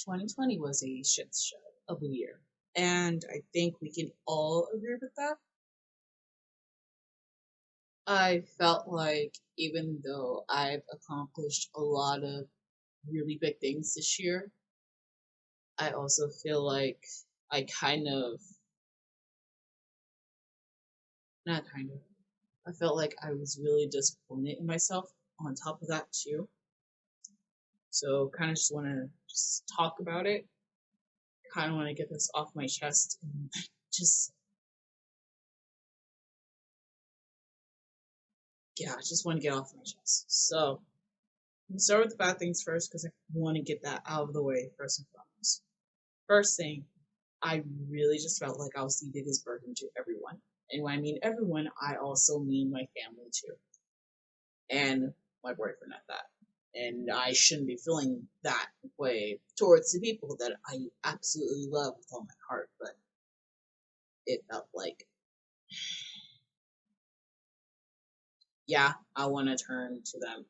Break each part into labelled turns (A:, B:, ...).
A: 2020 was a shit show of a year. And I think we can all agree with that. I felt like even though I've accomplished a lot of really big things this year, I also feel like I kind of, not kind of, I felt like I was really disappointed in myself on top of that too. So kind of just want to just talk about it. Kind of want to get this off my chest and just, yeah, I just want to get off my chest. So let's start with the bad things first because I want to get that out of the way first and foremost. First thing, I really just felt like I was the biggest burden to everyone. And when I mean everyone, I also mean my family too, and my boyfriend at that. And I shouldn't be feeling that way towards the people that I absolutely love with all my heart, but it felt like, yeah, I want to turn to them.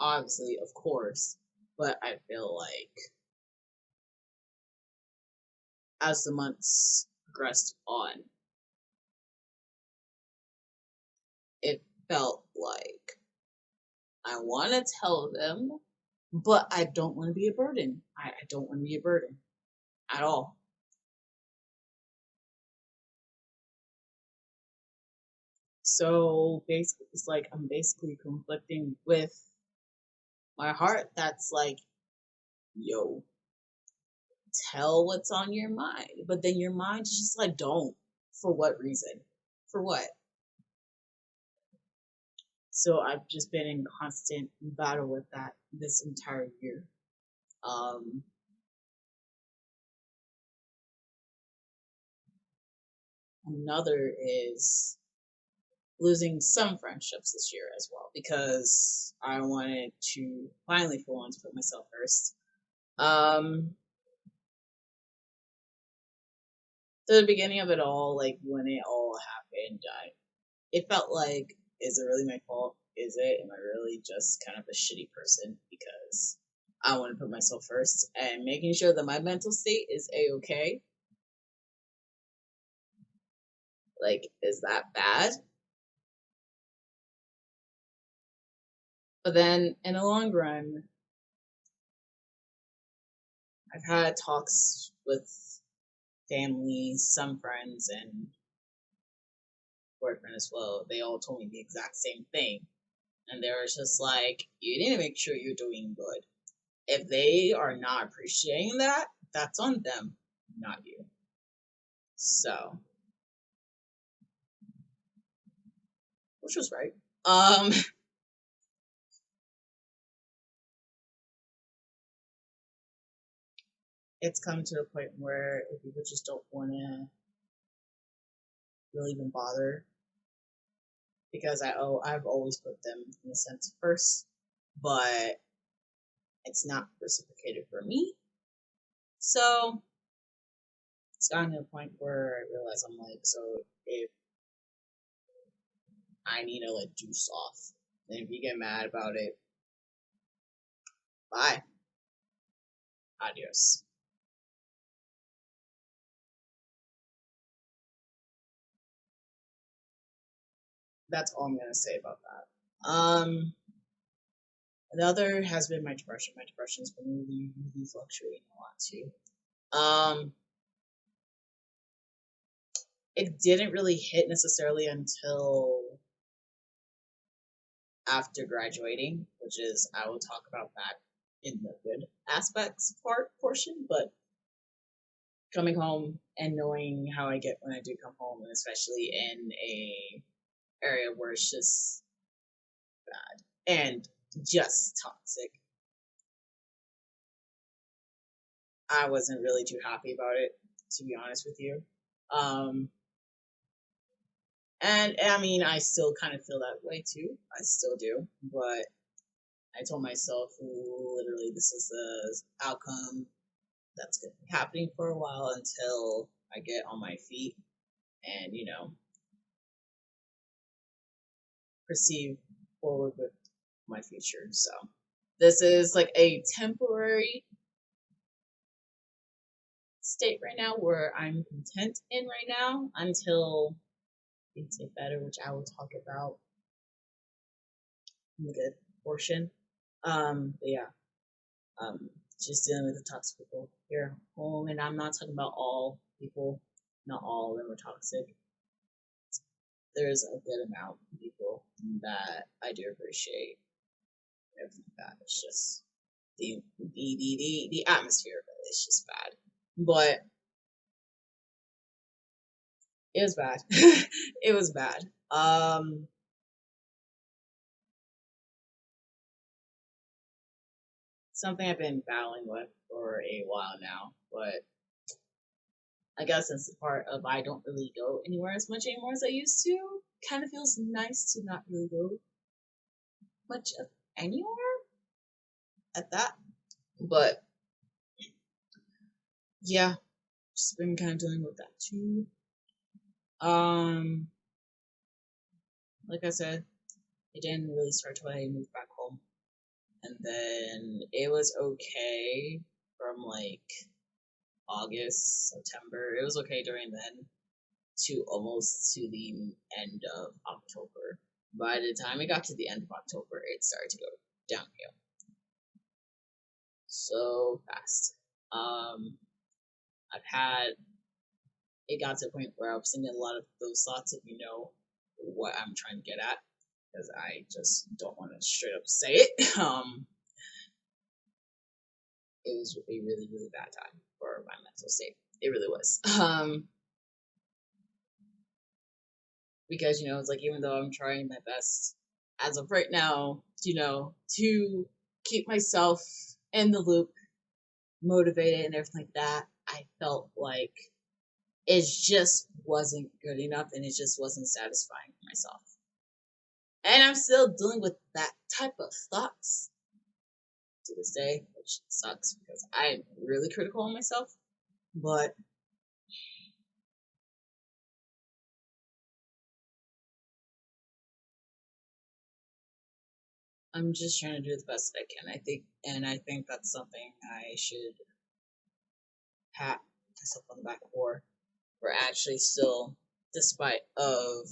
A: Obviously, of course, but I feel like as the months progressed on, it felt like I want to tell them, but I don't want to be a burden. I don't want to be a burden at all. So basically, it's like I'm basically conflicting with my heart that's like, yo, tell what's on your mind. But then your mind's just like, don't. For what reason? For what? So I've just been in constant battle with that this entire year. Um, Another is losing some friendships this year as well because I wanted to finally for once put myself first. Um, the beginning of it all, like when it all happened, it felt like, is it really my fault? Is it? Am I really just kind of a shitty person because I want to put myself first and making sure that my mental state is a okay? Like, is that bad? But then in the long run, I've had talks with family, some friends, and boyfriend as well. They all told me the exact same thing. And they were just like, you need to make sure you're doing good. If they are not appreciating that, that's on them, not you. So, which was right. Um, it's come to a point where if people just don't want to really even bother, because I've always put them in a sense first, but it's not reciprocated for me. So it's gotten to a point where I realize I'm like, so if I need to let juice off, and if you get mad about it, bye, adios. That's all I'm gonna say about that. Another has been my depression. My depression's been really, really fluctuating a lot too. Um, it didn't really hit necessarily until after graduating, which is I will talk about that in the good aspects portion, but coming home and knowing how I get when I do come home, and especially in a area where it's just bad and just toxic, I wasn't really too happy about it, to be honest with you. Um, and I mean, I still kind of feel that way too. I still do, but I told myself, literally, this is the outcome that's going to be happening for a while until I get on my feet and, proceed forward with my future. So this is like a temporary state right now where I'm content in right now until things get better, which I will talk about in the good portion. But yeah, just dealing with the toxic people here at home, and I'm not talking about all people. Not all of them are toxic. There's a good amount of people that I do appreciate. Everything like that. It's just the atmosphere of it is just bad. But it was bad. It was bad. Something I've been battling with for a while now, but I guess it's the part of I don't really go anywhere as much anymore as I used to. Kind of feels nice to not really go much of anywhere at that. But yeah, just been kind of dealing with that too. Um, like I said, it didn't really start till I moved back home, and then it was okay from like August, September. It was okay during then to almost to the end of October. By the time it got to the end of October, it started to go downhill so fast. I've had it got to a point where I was thinking a lot of those thoughts, if you know what I'm trying to get at, because I just don't want to straight up say it. It was a really, really bad time for my mental state. It really was. Because it's like even though I'm trying my best as of right now, to keep myself in the loop, motivated and everything like that, I felt like it just wasn't good enough and it just wasn't satisfying for myself. And I'm still dealing with that type of thoughts to this day, which sucks because I'm really critical of myself. But I'm just trying to do the best that I can. I think that's something I should pat myself on the back for actually still, despite of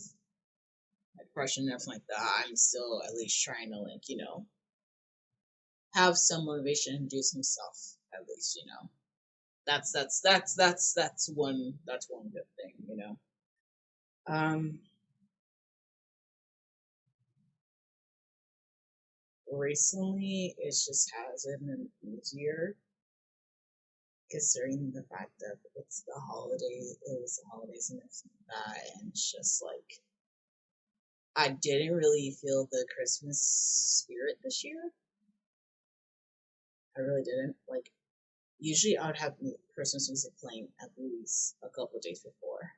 A: my depression and everything like that, I'm still at least trying to have some motivation and do some stuff at least. That's one good thing. Um, Recently it just hasn't been easier considering the fact that it's the holidays, it was the holidays and everything like that, and it's just like I didn't really feel the Christmas spirit this year. I really didn't. Like usually I would have Christmas music playing at least a couple of days before,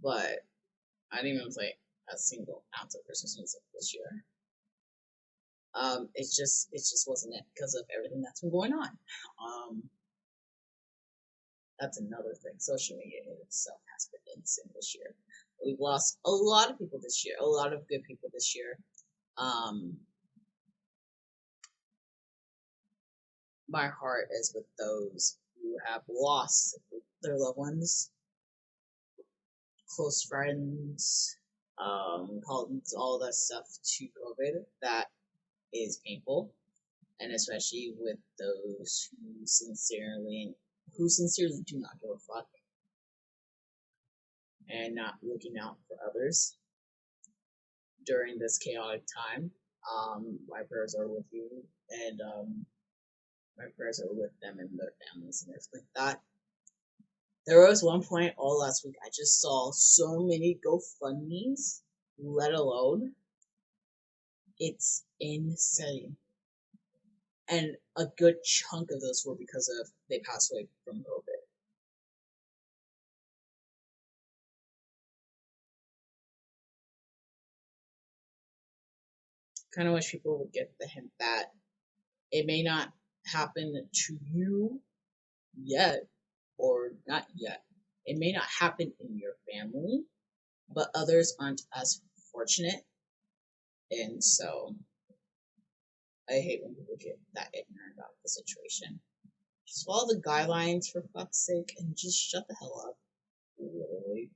A: but I didn't even play a single ounce of Christmas music this year. It just wasn't it because of everything that's been going on. Um, that's another thing. Social media in itself has been insane this year. We've lost a lot of people this year, a lot of good people this year. Um, my heart is with those who have lost their loved ones, close friends, colleagues, all that stuff to COVID. That is painful, and especially with those who sincerely do not give a fuck and not looking out for others during this chaotic time. My prayers are with you, and my prayers are with them and their families and everything like that. There was one point all last week I just saw so many GoFundMe's, let alone it's insane. And a good chunk of those were because of they passed away from COVID. Kind of wish people would get the hint that it may not happen to you yet, or not yet. It may not happen in your family, but others aren't as fortunate. And so I hate when people get that ignorant about the situation. Just follow the guidelines for fuck's sake and just shut the hell up. Literally.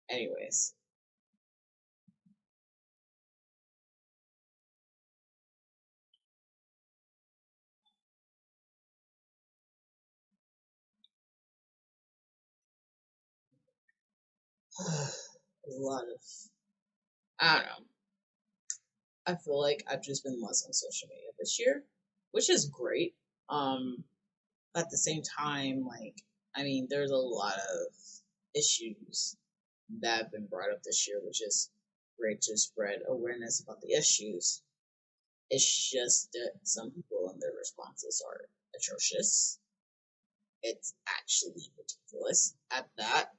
A: Anyways. A lot of, I don't know. I feel like I've just been less on social media this year, which is great. But at the same time, like, I mean, there's a lot of issues that have been brought up this year, which is great to spread awareness about the issues. It's just that some people and their responses are atrocious. It's actually ridiculous at that.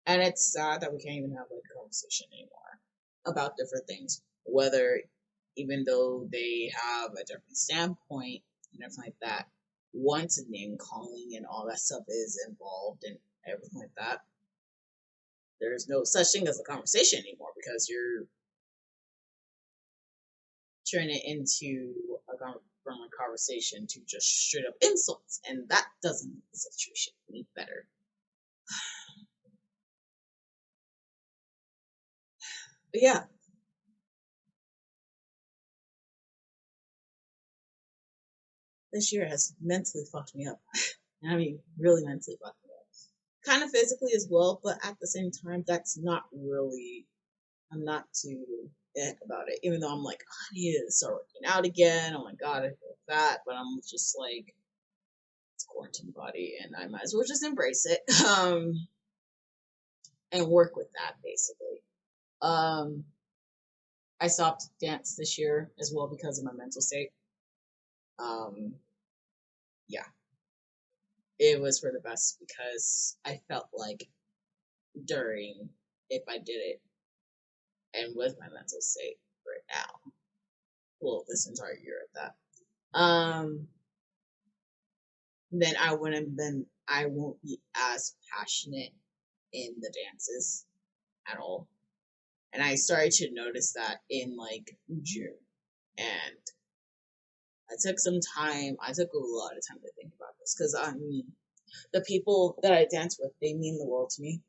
A: And it's sad that we can't even have like a conversation anymore about different things. Whether even though they have a different standpoint and everything like that, once name calling and all that stuff is involved and everything like that, there's no such thing as a conversation anymore because you're turning it into from a conversation to just straight up insults, and that doesn't make the situation any better. But yeah, this year has mentally fucked me up. I mean, really mentally fucked me up. Kind of physically as well, but at the same time, that's not really, I'm not too about it. Even though I'm like, oh, I need to start working out again. Oh my god, I feel fat, but I'm just like, it's quarantine body, and I might as well just embrace it. And work with that basically. Um, I stopped dance this year as well because of my mental state. Um, yeah, it was for the best because I felt like during, if I did it and with my mental state right now, well, this entire year at that, then I won't be as passionate in the dances at all. And I started to notice that in like June. And I took a lot of time to think about this because I mean, the people that I dance with, they mean the world to me.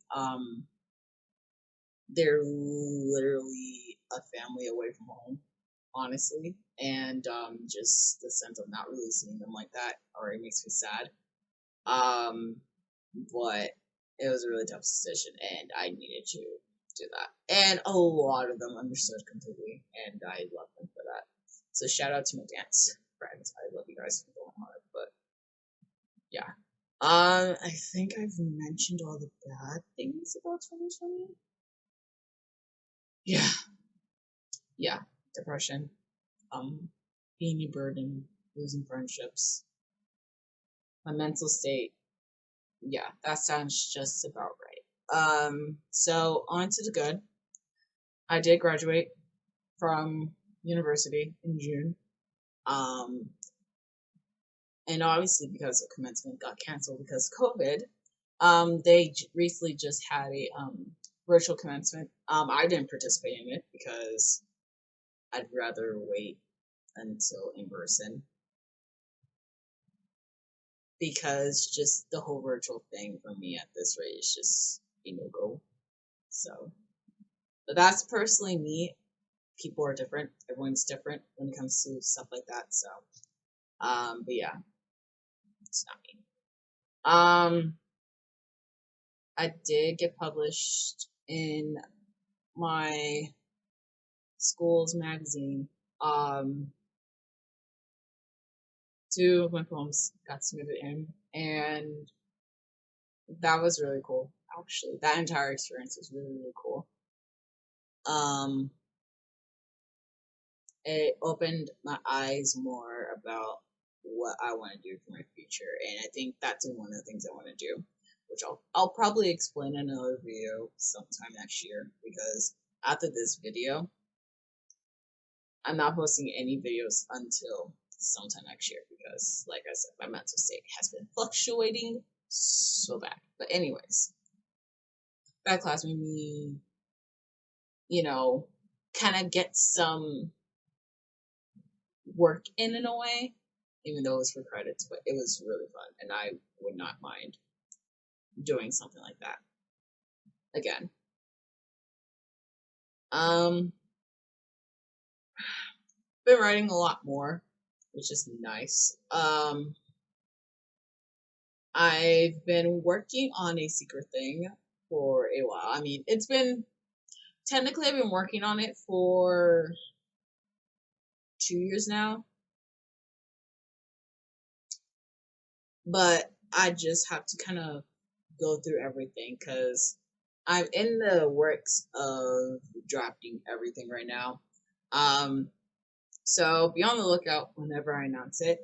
A: They're literally a family away from home, honestly. And just the sense of not really seeing them like that already makes me sad. Um, but it was a really tough decision, and I needed to do that. And a lot of them understood completely, and I love them for that. So shout out to my dance friends. I love you guys for going hard. But yeah. I think I've mentioned all the bad things about 2020. Yeah, yeah. Depression, being a burden, losing friendships, my mental state. Yeah, that sounds just about right. So on to the good. I did graduate from university in June. Um, and obviously because of commencement got canceled because of COVID. They recently just had a virtual commencement. I didn't participate in it because I'd rather wait until in person because just the whole virtual thing for me at this rate is just a no go. So, but that's personally me. People are different. Everyone's different when it comes to stuff like that. So, but yeah, it's not me. I did get published in my school's magazine. Um, Two of my poems got submitted in, and that was really cool. Actually, that entire experience was really really cool. Um, it opened my eyes more about what I want to do for my future, and I think that's one of the things I want to do, which I'll probably explain in another video sometime next year because after this video, I'm not posting any videos until sometime next year because, like I said, my mental state has been fluctuating so bad. But anyways, bad class made me, you know, kind of get some work in a way, even though it was for credits, but it was really fun, and I would not mind doing something like that again. Been writing a lot more, which is nice. I've been working on a secret thing for a while. I mean, it's been technically I've been working on it for 2 years now, but I just have to kind of go through everything because I'm in the works of drafting everything right now. So be on the lookout whenever I announce it.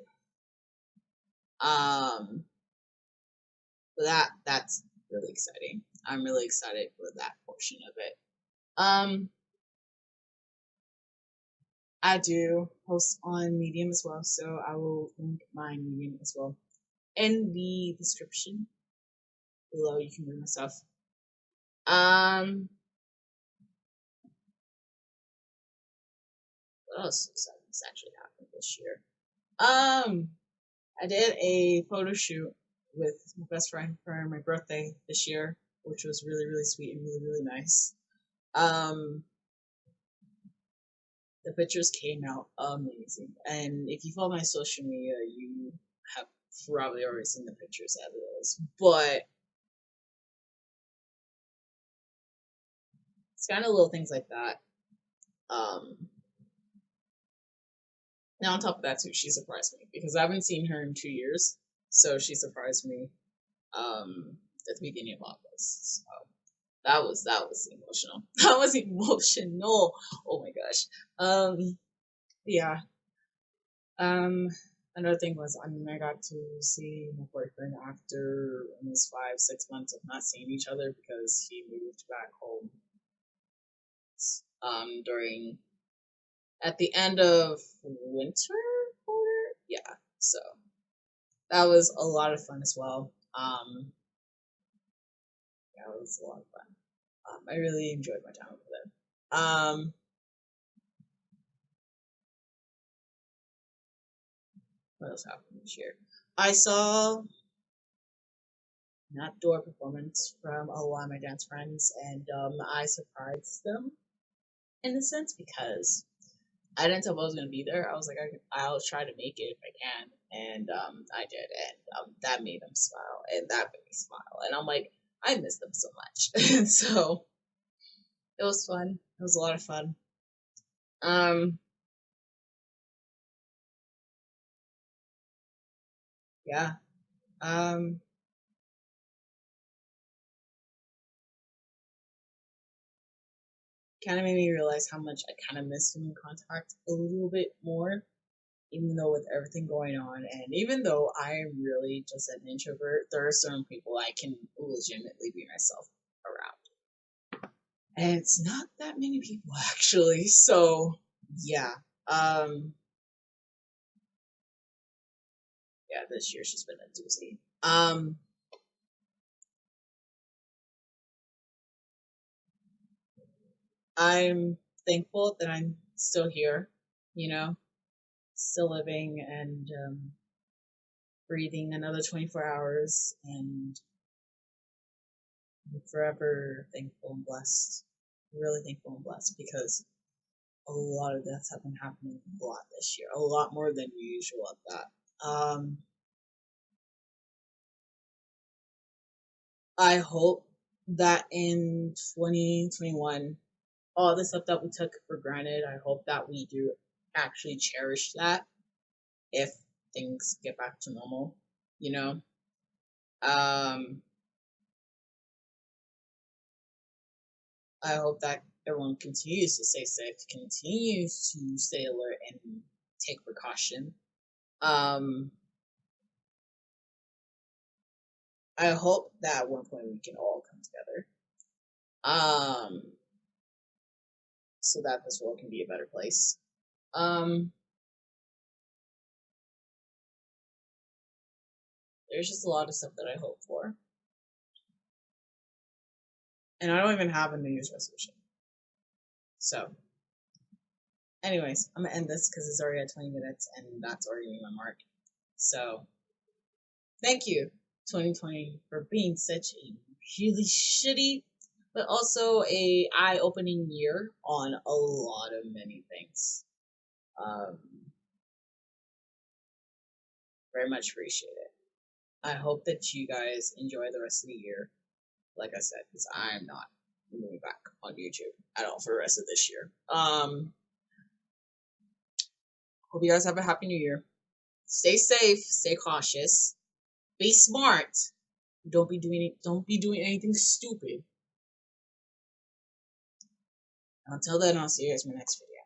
A: That's really exciting. I'm really excited for that portion of it. I do post on Medium as well, so I will link my Medium as well in the description below. You can read my stuff. What else exciting is actually happening this year? I did a photo shoot with my best friend for my birthday this year, which was really, really sweet and really, really nice. The pictures came out amazing, and if you follow my social media, you have probably already seen the pictures of those. But it's kind of little things like that. Now on top of that too, she surprised me because I haven't seen her in 2 years, so she surprised me at the beginning of August. So that was emotional. That was emotional. Oh my gosh. Yeah. Another thing was, I mean, I got to see my boyfriend after almost 5, 6 months of not seeing each other because he moved back home. During at the end of winter quarter, yeah. So that was a lot of fun as well. Yeah, it was a lot of fun. I really enjoyed my time over there. What else happened this year? I saw an outdoor performance from a lot of my dance friends, and I surprised them in a sense because I didn't know I was gonna be there. I was like, I'll try to make it if I can, and I did, and that made them smile, and that made me smile, and I'm like, I miss them so much, and so it was fun. It was a lot of fun. Yeah. Um, Kind of made me realize how much I kind of miss human contact a little bit more, even though with everything going on, and even though I am really just an introvert, there are certain people I can legitimately be myself around. And it's not that many people actually. So yeah. Um yeah, this year's just been a doozy. I'm thankful that I'm still here, you know, still living and breathing another 24 hours, and I'm forever thankful and blessed. Really thankful and blessed because a lot of deaths have been happening a lot this year, a lot more than usual at that. I hope that in 2021, all the stuff that we took for granted, I hope that we do actually cherish that if things get back to normal, you know? Um, I hope that everyone continues to stay safe, continues to stay alert and take precaution. Um, I hope that at one point we can all come together. Um, so that this world can be a better place. Um, there's just a lot of stuff that I hope for. And I don't even have a New Year's resolution. So, Anyways, I'm gonna end this because it's already at 20 minutes and that's already my mark. So thank you, 2020, for being such a really shitty, but also a eye-opening year on a lot of many things. Um, very much appreciate it. I hope that you guys enjoy the rest of the year. Like I said, because I'm not moving back on YouTube at all for the rest of this year. Hope you guys have a happy new year. Stay safe, stay cautious, be smart. Don't be doing anything stupid. Until then, I'll see you guys in my next video.